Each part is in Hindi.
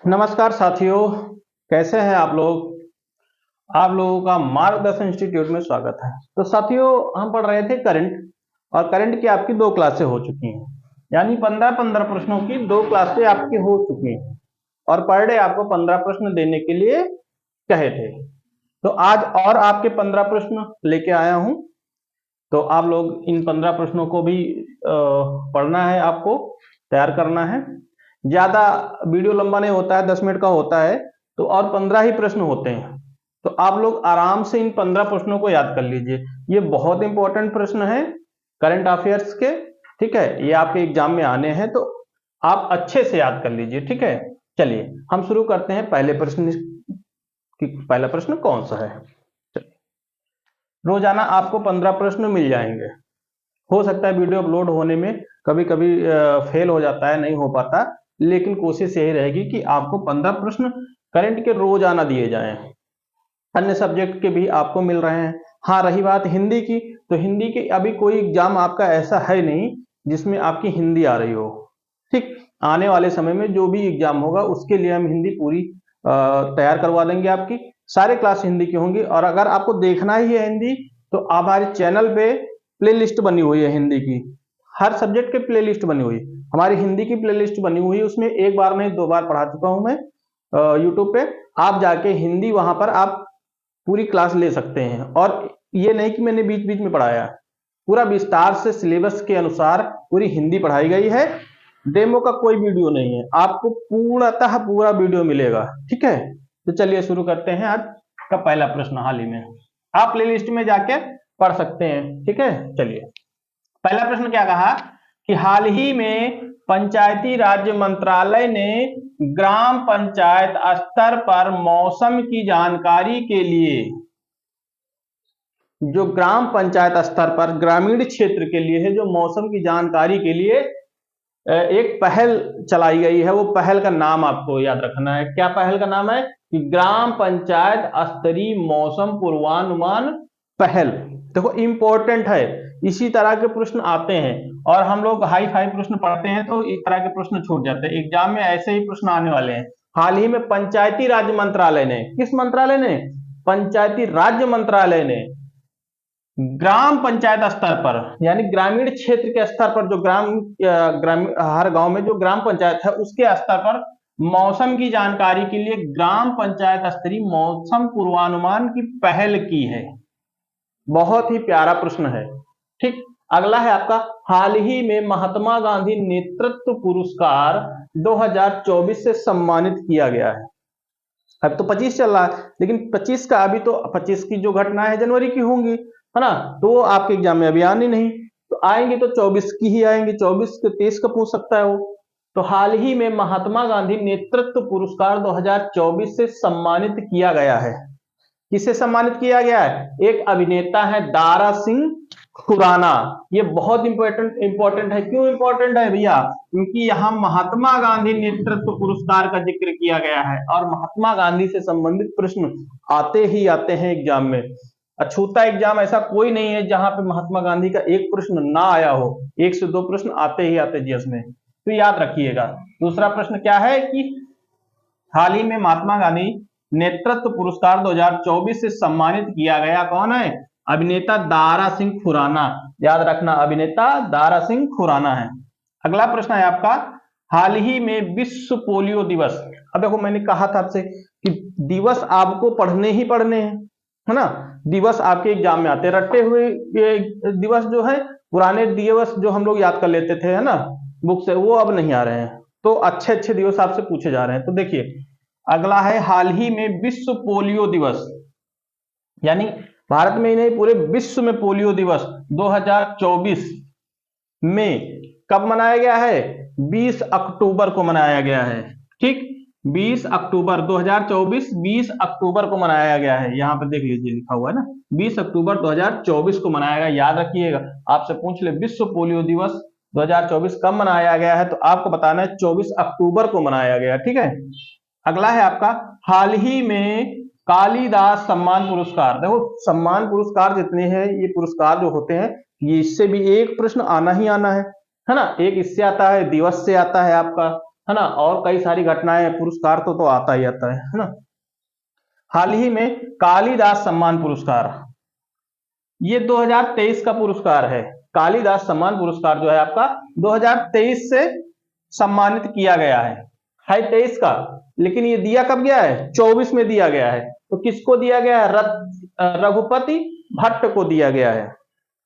नमस्कार साथियों, कैसे हैं आप लोग। आप लोगों का मार्गदर्शन इंस्टीट्यूट में स्वागत है। तो साथियों, हम पढ़ रहे थे करंट, और करंट की आपकी 2 क्लासें हो चुकी हैं, यानी 15-15 प्रश्नों की 2 क्लासें आपकी हो चुकी हैं, और पर डे आपको 15 प्रश्न देने के लिए कहे थे। तो आज और आपके 15 प्रश्न लेके आया हूं। तो आप लोग इन 15 प्रश्नों को भी पढ़ना है, आपको तैयार करना है। ज्यादा वीडियो लंबा नहीं होता है, 10 मिनट का होता है, तो और 15 ही प्रश्न होते हैं। तो आप लोग आराम से इन 15 प्रश्नों को याद कर लीजिए। ये बहुत इंपॉर्टेंट प्रश्न है करंट अफेयर्स के, ठीक है। ये आपके एग्जाम में आने हैं, तो आप अच्छे से याद कर लीजिए, ठीक है। चलिए हम शुरू करते हैं। पहले प्रश्न की पहला प्रश्न कौन सा है। रोजाना आपको 15 प्रश्न मिल जाएंगे। हो सकता है वीडियो अपलोड होने में कभी कभी फेल हो जाता है, नहीं हो पाता, लेकिन कोशिश यही रहेगी कि आपको 15 प्रश्न करंट के रोजाना दिए जाएं। अन्य सब्जेक्ट के भी आपको मिल रहे हैं। हाँ, रही बात हिंदी की, तो हिंदी के अभी कोई एग्जाम आपका ऐसा है नहीं जिसमें आपकी हिंदी आ रही हो, ठीक। आने वाले समय में जो भी एग्जाम होगा उसके लिए हम हिंदी पूरी तैयार करवा देंगे। आपकी सारे क्लास हिंदी की होंगी, और अगर आपको देखना ही है हिंदी, तो हमारे चैनल पे प्लेलिस्ट बनी हुई है हिंदी की। हर सब्जेक्ट के प्लेलिस्ट बनी हुई, हमारी हिंदी की प्लेलिस्ट बनी हुई है। उसमें एक बार नहीं 2 बार पढ़ा चुका हूं मैं यूट्यूब पे। आप जाके हिंदी वहां पर आप पूरी क्लास ले सकते हैं। और ये नहीं कि मैंने बीच बीच में पढ़ाया, पूरा विस्तार से सिलेबस के अनुसार पूरी हिंदी पढ़ाई गई है। डेमो का कोई वीडियो नहीं है, आपको पूर्णतः पूरा वीडियो मिलेगा, ठीक है। तो चलिए शुरू करते हैं आज का पहला प्रश्न। हाल ही में आप प्लेलिस्ट में जाके पढ़ सकते हैं, ठीक है। चलिए पहला प्रश्न क्या कहा कि हाल ही में पंचायती राज मंत्रालय ने ग्राम पंचायत स्तर पर मौसम की जानकारी के लिए, जो ग्राम पंचायत स्तर पर ग्रामीण क्षेत्र के लिए है, जो मौसम की जानकारी के लिए एक पहल चलाई गई है। वो पहल का नाम आपको याद रखना है। क्या पहल का नाम है कि ग्राम पंचायत स्तरीय मौसम पूर्वानुमान पहल। देखो इंपॉर्टेंट है, इसी तरह के प्रश्न आते हैं, और हम लोग हाई फाई प्रश्न पढ़ते हैं तो इस तरह के प्रश्न छूट जाते हैं। एग्जाम में ऐसे ही प्रश्न आने वाले हैं। हाल ही में पंचायती राज मंत्रालय ने, किस मंत्रालय ने? पंचायती राज्य मंत्रालय ने ग्राम पंचायत स्तर पर, यानी ग्रामीण क्षेत्र के स्तर पर, जो ग्रामीण हर गांव में जो ग्राम पंचायत है उसके स्तर पर मौसम की जानकारी के लिए ग्राम पंचायत स्तरीय मौसम पूर्वानुमान की पहल की है। बहुत ही प्यारा प्रश्न है, ठीक। अगला है आपका, हाल ही में महात्मा गांधी नेतृत्व पुरस्कार 2024 से सम्मानित किया गया है। अब तो 25 चल रहा है, लेकिन 25 का अभी तो 25 की जो घटना है जनवरी की होंगी, है ना, तो वो आपके एग्जाम में अभी आनी नहीं, तो आएंगे तो 24 की ही आएंगे। 24 के 23 का पूछ सकता है वो। तो हाल ही में महात्मा गांधी नेतृत्व पुरस्कार 2024 से सम्मानित किया गया है। किसे सम्मानित किया गया है? एक अभिनेता है दारा सिंह खुराना। ये बहुत इंपॉर्टेंट है। क्यों इंपॉर्टेंट है भैया? क्योंकि यहाँ महात्मा गांधी नेतृत्व पुरस्कार का जिक्र किया गया है, और महात्मा गांधी से संबंधित प्रश्न आते ही आते हैं एग्जाम में। अछूता एग्जाम ऐसा कोई नहीं है जहां पे महात्मा गांधी का एक प्रश्न ना आया हो। 1 से 2 प्रश्न आते ही आते जीएस में, तो याद रखिएगा। दूसरा प्रश्न क्या है कि हाल ही में महात्मा गांधी नेतृत्व पुरस्कार 2024 से सम्मानित किया गया। कौन है? अभिनेता दारा सिंह खुराना। याद रखना, अभिनेता दारा सिंह खुराना है। अगला प्रश्न है आपका, हाल ही में विश्व पोलियो दिवस। अब देखो मैंने कहा था आपसे कि दिवस आपको पढ़ने ही पढ़ने हैं, है ना। दिवस आपके एग्जाम में आते, रटे हुए दिवस जो है, पुराने दिवस जो हम लोग याद कर लेते थे, है ना, बुक से, वो अब नहीं आ रहे हैं। तो अच्छे अच्छे दिवस आपसे पूछे जा रहे हैं। तो देखिए अगला है, हाल ही में विश्व पोलियो दिवस, यानी भारत में ही नहीं पूरे विश्व में पोलियो दिवस 2024 में कब मनाया गया है? 20 अक्टूबर को मनाया गया है, ठीक। 20 अक्टूबर 2024, 20 अक्टूबर को मनाया गया है। यहां पर देख लीजिए लिखा हुआ है ना, 20 अक्टूबर 2024 को मनाया गया। याद रखिएगा, आपसे पूछ ले विश्व पोलियो दिवस 2024 कब मनाया गया है, तो आपको बताना है 24 अक्टूबर को मनाया गया, ठीक है। अगला है आपका, हाल ही में कालिदास सम्मान पुरस्कार। देखो सम्मान पुरस्कार जितने हैं, ये पुरस्कार जो होते हैं, ये इससे भी एक प्रश्न आना ही आना है ना। एक इससे आता है, दिवस से आता है आपका, है ना, और कई सारी घटनाएं, पुरस्कार तो आता ही आता है ना। हाल ही में कालिदास सम्मान पुरस्कार, ये 2023 का पुरस्कार है। कालिदास सम्मान पुरस्कार जो है आपका 2023 से सम्मानित किया गया है 23 का, लेकिन ये दिया कब गया है? 24 में दिया गया है। तो किसको दिया गया है? रघुपति भट्ट को दिया गया है।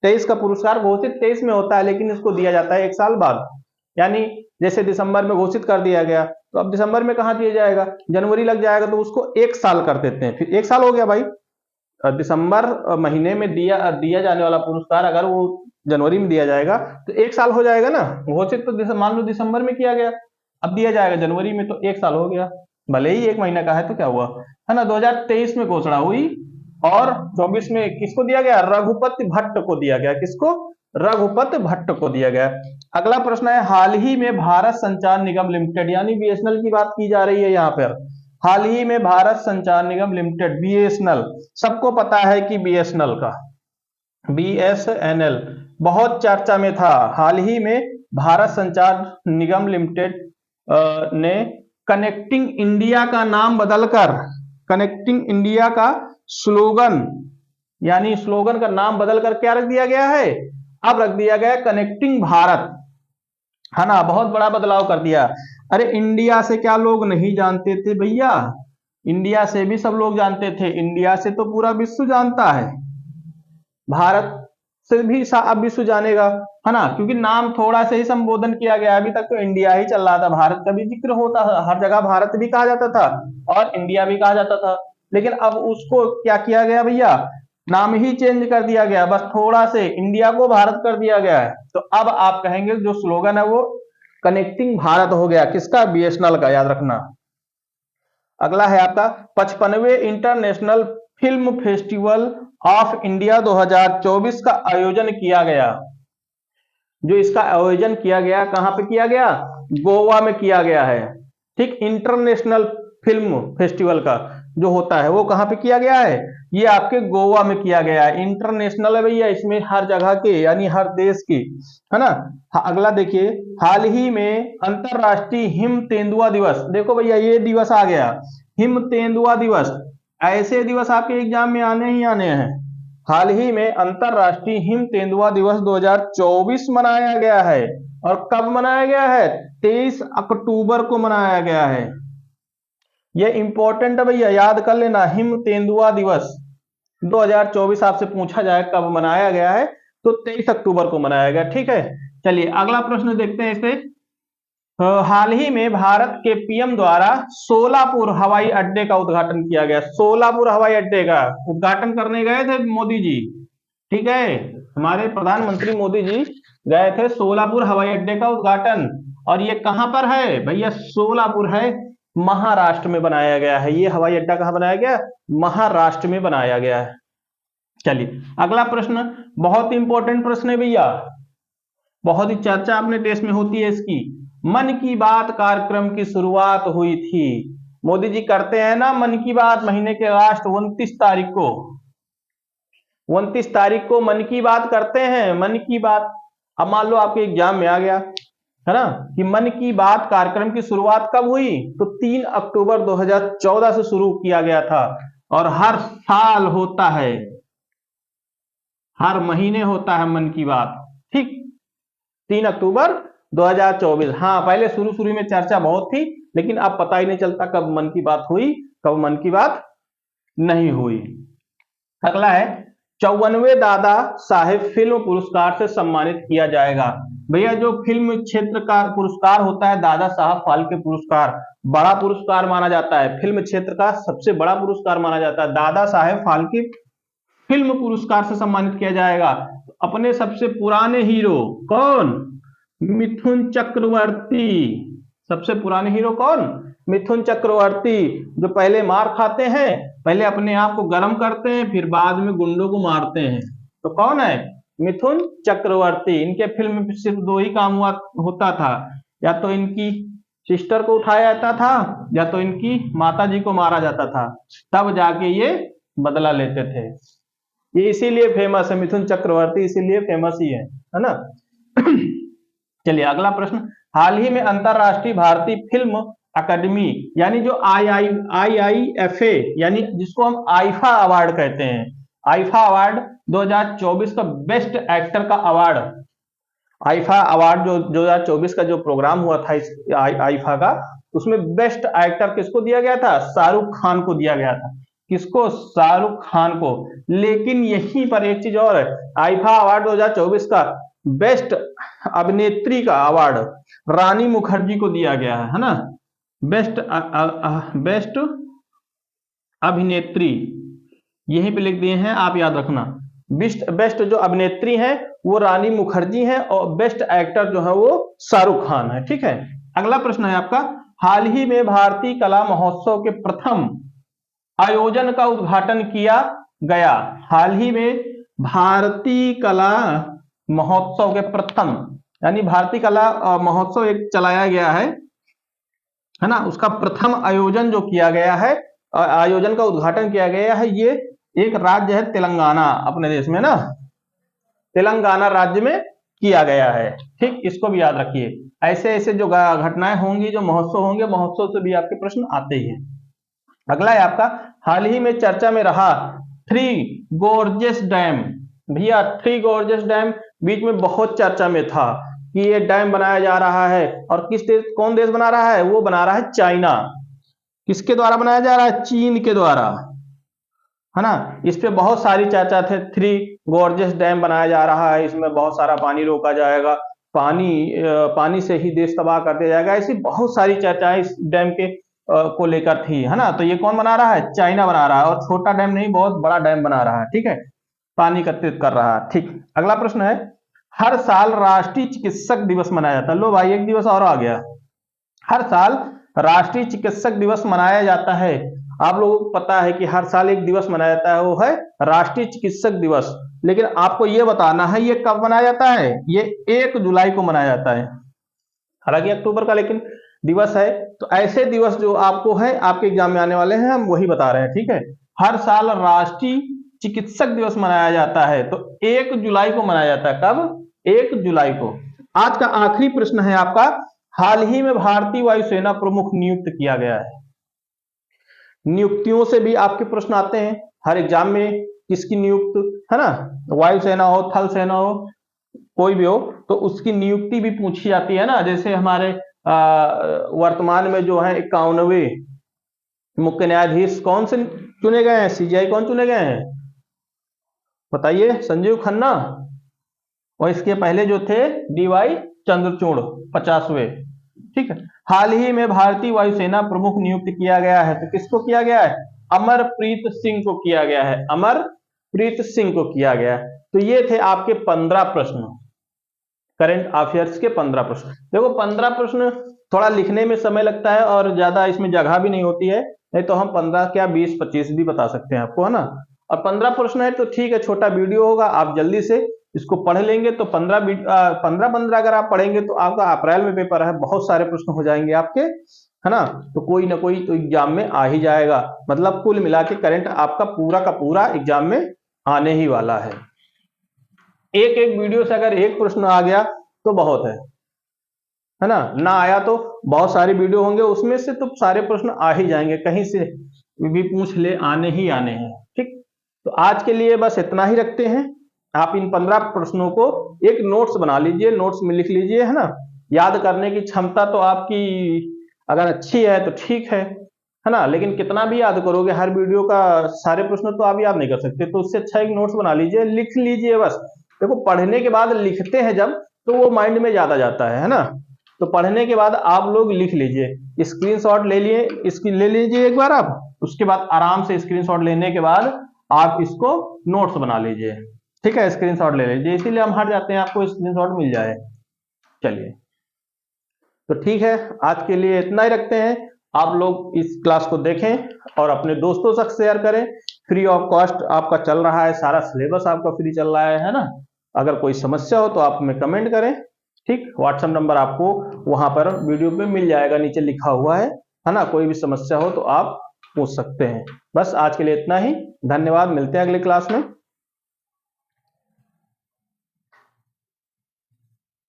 23 का पुरस्कार घोषित 23 में होता है, लेकिन इसको दिया जाता है 1 साल बाद, यानी जैसे दिसंबर में घोषित कर दिया गया, तो अब दिसंबर में कहां दिया जाएगा? जनवरी लग जाएगा, तो उसको 1 साल कर देते हैं। फिर 1 साल हो गया भाई। दिसंबर महीने में दिया जाने वाला पुरस्कार अगर वो जनवरी में दिया जाएगा तो 1 साल हो जाएगा ना। घोषित तो मान लो दिसंबर में किया गया, अब दिया जाएगा जनवरी में, तो 1 साल हो गया। भले ही 1 महीना का है तो क्या हुआ, है ना। 2023 में घोषणा हुई और 24 में किसको दिया गया? रघुपति भट्ट को दिया गया। किसको? रघुपति भट्ट को दिया गया। अगला प्रश्न है, हाल ही में भारत संचार निगम लिमिटेड, यानी बीएसएनएल की बात की जा रही है यहाँ पर। हाल ही में भारत संचार निगम लिमिटेड, बीएसएनएल, सबको पता है कि बीएसएनएल का, बीएसएनएल बहुत चर्चा में था। हाल ही में भारत संचार निगम लिमिटेड ने कनेक्टिंग इंडिया का नाम बदलकर, कनेक्टिंग इंडिया का स्लोगन, यानी स्लोगन का नाम बदलकर क्या रख दिया गया है? अब रख दिया गया कनेक्टिंग भारत, है ना। बहुत बड़ा बदलाव कर दिया। अरे इंडिया से क्या लोग नहीं जानते थे भैया? इंडिया से भी सब लोग जानते थे। इंडिया से तो पूरा विश्व जानता है, भारत से भी अब विश्व जानेगा, है ना, क्योंकि नाम थोड़ा से ही संबोधन किया गया। अभी तक तो इंडिया ही चल रहा था, भारत का भी जिक्र होता था, हर जगह भारत भी कहा जाता था और इंडिया भी कहा जाता था। लेकिन अब उसको क्या किया गया भैया? नाम ही चेंज कर दिया गया, बस थोड़ा से इंडिया को भारत कर दिया गया है। तो अब आप कहेंगे जो स्लोगन है वो कनेक्टिंग भारत हो गया। किसका? बीएसएनएल का, याद रखना। अगला है आपका 55वें international film festival of India 2024 का आयोजन किया गया। जो इसका आयोजन किया गया, कहां पे किया गया? गोवा में किया गया है। ठीक, इंटरनेशनल फिल्म फेस्टिवल का जो होता है वो कहां पे किया गया है? ये आपके गोवा में किया गया है। इंटरनेशनल है भैया, इसमें हर जगह के, यानी हर देश की, है ना। अगला देखिए, हाल ही में अंतरराष्ट्रीय हिम तेंदुआ दिवस, देखो भैया ये दिवस आ गया, हिम तेंदुआ दिवस। ऐसे दिवस आपके एग्जाम में आने ही आने हैं। हाल ही में अंतरराष्ट्रीय हिम तेंदुआ दिवस 2024 मनाया गया है। और कब मनाया गया है? 23 अक्टूबर को मनाया गया है। ये इंपॉर्टेंट है भैया, याद कर लेना। हिम तेंदुआ दिवस 2024 आपसे पूछा जाए कब मनाया गया है, तो 23 अक्टूबर को मनाया गया। ठीक है, चलिए अगला प्रश्न देखते हैं इसे। हाल ही में भारत के पीएम द्वारा सोलापुर हवाई अड्डे का उद्घाटन किया गया। सोलापुर हवाई अड्डे का उद्घाटन करने गए थे मोदी जी। ठीक है, हमारे प्रधानमंत्री मोदी जी गए थे सोलापुर हवाई अड्डे का उद्घाटन। और ये कहां पर है भैया? सोलापुर है, महाराष्ट्र में बनाया गया है। ये हवाई अड्डा कहां बनाया गया? महाराष्ट्र में बनाया गया है। चलिए अगला प्रश्न, बहुत इंपॉर्टेंट प्रश्न है भैया, बहुत ही चर्चा अपने देश में होती है इसकी। मन की बात कार्यक्रम की शुरुआत हुई थी, मोदी जी करते हैं ना मन की बात महीने के लास्ट 29 तारीख को, 29 तारीख को मन की बात करते हैं। मन की बात, अब मान लो आपके एग्जाम में आ गया है ना कि मन की बात कार्यक्रम की शुरुआत कब हुई, तो 3 अक्टूबर 2014 से शुरू किया गया था। और हर साल होता है, हर महीने होता है मन की बात। ठीक, 3 अक्टूबर 2024। हाँ, पहले शुरू में चर्चा बहुत थी, लेकिन अब पता ही नहीं चलता कब मन की बात हुई, कब मन की बात नहीं हुई। अगला है 54वें दादा साहेब फिल्म पुरस्कार से सम्मानित किया जाएगा। भैया जो फिल्म क्षेत्र का पुरस्कार होता है, दादा साहब फाल्के पुरस्कार, बड़ा पुरस्कार माना जाता है, फिल्म क्षेत्र का सबसे बड़ा पुरस्कार माना जाता है। दादा साहेब फाल्के फिल्म पुरस्कार से सम्मानित किया जाएगा। अपने सबसे पुराने हीरो कौन? मिथुन चक्रवर्ती। सबसे पुराने हीरो कौन? मिथुन चक्रवर्ती, जो पहले मार खाते हैं, पहले अपने आप को गर्म करते हैं, फिर बाद में गुंडों को मारते हैं। तो कौन है? मिथुन चक्रवर्ती। इनके फिल्म में सिर्फ 2 ही काम होता था, या तो इनकी सिस्टर को उठाया जाता था, या तो इनकी माता जी को मारा जाता था, तब जाके ये बदला लेते थे। ये इसीलिए फेमस है, मिथुन चक्रवर्ती इसीलिए फेमस ही है ना। चलिए अगला प्रश्न, हाल ही में अंतरराष्ट्रीय भारतीय फिल्म अकादमी यानी जो IIFA यानी जिसको हम आईफा अवार्ड कहते हैं, आईफा अवार्ड 2024 का बेस्ट एक्टर का अवार्ड, आईफा अवार्ड जो 2024 का जो प्रोग्राम हुआ था इस आईफा का, उसमें बेस्ट एक्टर किसको दिया गया था? शाहरुख खान को दिया गया था। किसको? शाहरुख खान को। लेकिन यहीं पर एक चीज और है, आईफा अवार्ड 2024 का बेस्ट अभिनेत्री का अवार्ड रानी मुखर्जी को दिया गया है ना। बेस्ट अभिनेत्री यहीं पे लिख दिए हैं, आप याद रखना। बेस्ट जो अभिनेत्री है वो रानी मुखर्जी है और बेस्ट एक्टर जो है वो शाहरुख खान है। ठीक है, अगला प्रश्न है आपका, हाल ही में भारतीय कला महोत्सव के प्रथम आयोजन का उद्घाटन किया गया। हाल ही में भारतीय कला महोत्सव के प्रथम यानी भारतीय कला महोत्सव एक चलाया गया है ना, उसका प्रथम आयोजन जो किया गया है, आयोजन का उद्घाटन किया गया है, ये एक राज्य है तेलंगाना अपने देश में ना, तेलंगाना राज्य में किया गया है। ठीक, इसको भी याद रखिए। ऐसे ऐसे जो घटनाएं होंगी, जो महोत्सव होंगे, महोत्सव से भी आपके प्रश्न आते ही हैं। अगला है आपका, हाल ही में चर्चा में रहा थ्री गोर्जेस डैम। भैया थ्री गोर्जेस डैम बीच में बहुत चर्चा में था कि ये डैम बनाया जा रहा है, और किस देश, कौन देश बना रहा है? वो बना रहा है चाइना। किसके द्वारा बनाया जा रहा है? चीन के द्वारा, है ना। इस पे बहुत सारी चर्चा थे, थ्री गोर्जेस डैम बनाया जा रहा है, इसमें बहुत सारा पानी रोका जाएगा, पानी से ही देश तबाह कर दिया जाएगा, ऐसी बहुत सारी चर्चाएं इस डैम के को लेकर थी, है ना। तो ये कौन बना रहा है? चाइना बना रहा है, और छोटा डैम नहीं, बहुत बड़ा डैम बना रहा है। ठीक है, पानी एकत्रित कर रहा है। ठीक, अगला प्रश्न है, हर साल राष्ट्रीय चिकित्सक दिवस मनाया जाता है। लो भाई, एक दिवस और आ गया। हर साल राष्ट्रीय चिकित्सक दिवस मनाया जाता है। आप लोगों को पता है कि हर साल एक दिवस मनाया जाता है, वो है राष्ट्रीय चिकित्सक दिवस। लेकिन आपको ये बताना है ये कब मनाया जाता है? ये 1 जुलाई को मनाया जाता है, हालांकि अक्टूबर का लेकिन दिवस है। तो ऐसे दिवस जो आपको है, आपके एग्जाम में आने वाले हैं, हम वही बता रहे हैं। ठीक है, हर साल राष्ट्रीय चिकित्सक दिवस मनाया जाता है, तो 1 जुलाई को मनाया जाता है। कब? 1 जुलाई को। आज का आखिरी प्रश्न है आपका, हाल ही में भारतीय वायुसेना प्रमुख नियुक्त किया गया है। नियुक्तियों से भी आपके प्रश्न आते हैं हर एग्जाम में, किसकी नियुक्त, है ना, वायुसेना हो, थल सेना हो, कोई भी हो, तो उसकी नियुक्ति भी पूछी जाती है ना। जैसे हमारे वर्तमान में जो है 51वें मुख्य न्यायाधीश कौन से चुने गए हैं? CJI कौन चुने गए हैं? बताइए, संजीव खन्ना, और इसके पहले जो थे DY चंद्रचूड़ 50वें। ठीक है, हाल ही में भारतीय वायुसेना प्रमुख नियुक्त किया गया है, तो किसको किया गया है? अमरप्रीत सिंह को किया गया है, अमरप्रीत सिंह को किया गया है। तो ये थे आपके 15 प्रश्न, करंट अफेयर्स के 15 प्रश्न। देखो 15 प्रश्न थोड़ा लिखने में समय लगता है और ज्यादा इसमें जगह भी नहीं होती है, नहीं तो हम 15 क्या 20-25 भी बता सकते हैं आपको, है ना। और 15 प्रश्न है तो ठीक है, छोटा वीडियो होगा, आप जल्दी से इसको पढ़ लेंगे तो 15 अगर आप पढ़ेंगे तो आपका अप्रैल में पेपर है, बहुत सारे प्रश्न हो जाएंगे आपके, है ना। तो कोई ना कोई तो एग्जाम में आ ही जाएगा। मतलब कुल मिला के करंट आपका पूरा का पूरा एग्जाम में आने ही वाला है। एक एक वीडियो से अगर एक प्रश्न आ गया तो बहुत है ना। ना आया तो बहुत सारे वीडियो होंगे, उसमें से तो सारे प्रश्न आ ही जाएंगे, कहीं से भी पूछ ले, आने ही आने हैं। ठीक, तो आज के लिए बस इतना ही रखते हैं। आप इन 15 प्रश्नों को एक नोट्स बना लीजिए, नोट्स में लिख लीजिए, है ना। याद करने की क्षमता तो आपकी अगर अच्छी है तो ठीक है ना, लेकिन कितना भी याद करोगे, हर वीडियो का सारे प्रश्न तो आप याद नहीं कर सकते, तो उससे अच्छा एक नोट्स बना लीजिए, लिख लीजिए बस। देखो पढ़ने के बाद लिखते हैं जब, तो वो माइंड में ज्यादा जाता है ना। तो पढ़ने के बाद आप लोग लिख लीजिए, स्क्रीनशॉट ले लिए, इसकी ले लीजिए एक बार आप, उसके बाद आराम से स्क्रीनशॉट लेने के बाद आप इसको नोट्स बना लीजिए। ठीक है, स्क्रीनशॉट ले लीजिए, इसीलिए हम हट जाते हैं, आपको स्क्रीनशॉट मिल जाए। चलिए, तो ठीक है, आज के लिए इतना ही रखते हैं। आप लोग इस क्लास को देखें और अपने दोस्तों तक शेयर करें। फ्री ऑफ कॉस्ट आपका चल रहा है, सारा सिलेबस आपका फ्री चल रहा है ना। अगर कोई समस्या हो तो आप हमें कमेंट करें। ठीक, व्हाट्सएप नंबर आपको वहां पर वीडियो पे मिल जाएगा, नीचे लिखा हुआ है ना। कोई भी समस्या हो तो आप पूछ सकते हैं। बस आज के लिए इतना ही, धन्यवाद, मिलते हैं अगले क्लास में।